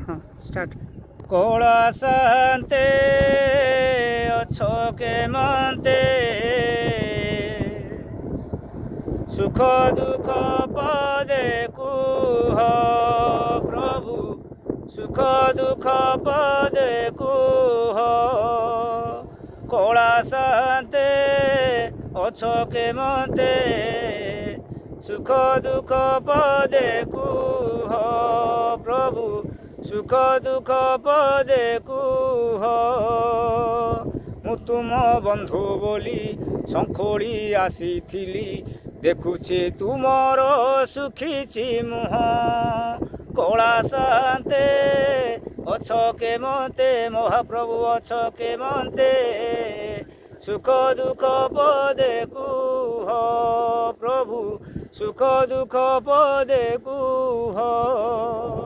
ହଁ ଷ୍ଟାର୍ଟ। କୈଳାସନ୍ତେ ଅଛ କେମନ୍ତେ ସୁଖ ଦୁଃଖ ପଦେ କୁହ ପ୍ରଭୁ ସୁଖ ଦୁଃଖ ପଦେ କୁହ କୈଳାସନ୍ତେ ଅଛ କେମନ୍ତେ ସୁଖ ଦୁଃଖ ପଦେ କୁହ ପ୍ରଭୁ ସୁଖ ଦୁଃଖ ପଦେ କୁହ ମୁଁ ତୁମ ବନ୍ଧୁ ବୋଲି ଶଙ୍ଖୋଳି ଆସିଥିଲି ଦେଖୁଛି ତୁମର ଶୁଖିଛି ମୁହଁ କୈଳାସନ୍ତେ ଅଛ କେମନ୍ତେ ମହାପ୍ରଭୁ ଅଛ କେମନ୍ତେ ସୁଖ ଦୁଃଖ ପଦେ କୁହ ପ୍ରଭୁ ସୁଖ ଦୁଃଖ ପଦେ କୁହ।